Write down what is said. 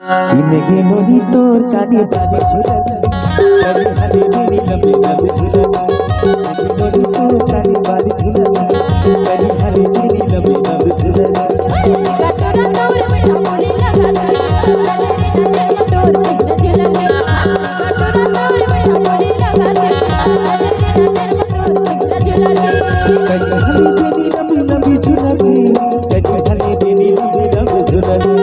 ইনে গেলি তোর কানে বাজে ঝুলানি কানে হাতে মেরি লবে লবে ঝুলানি ইনে গেলি তোর কানে বাজে ঝুলানি কানে হাতে মেরি লবে লবে ঝুলানি কাটরা তোর মেরা বলে লাগানি কানে তোর মেরা ঝুলানি কাটরা তোর মেরা বলে লাগানি কানে তোর মেরা ঝুলানি কানে হাতে মেরি লবে লবে ঝুলানি কানে হাতে মেরি লবে লবে ঝুলানি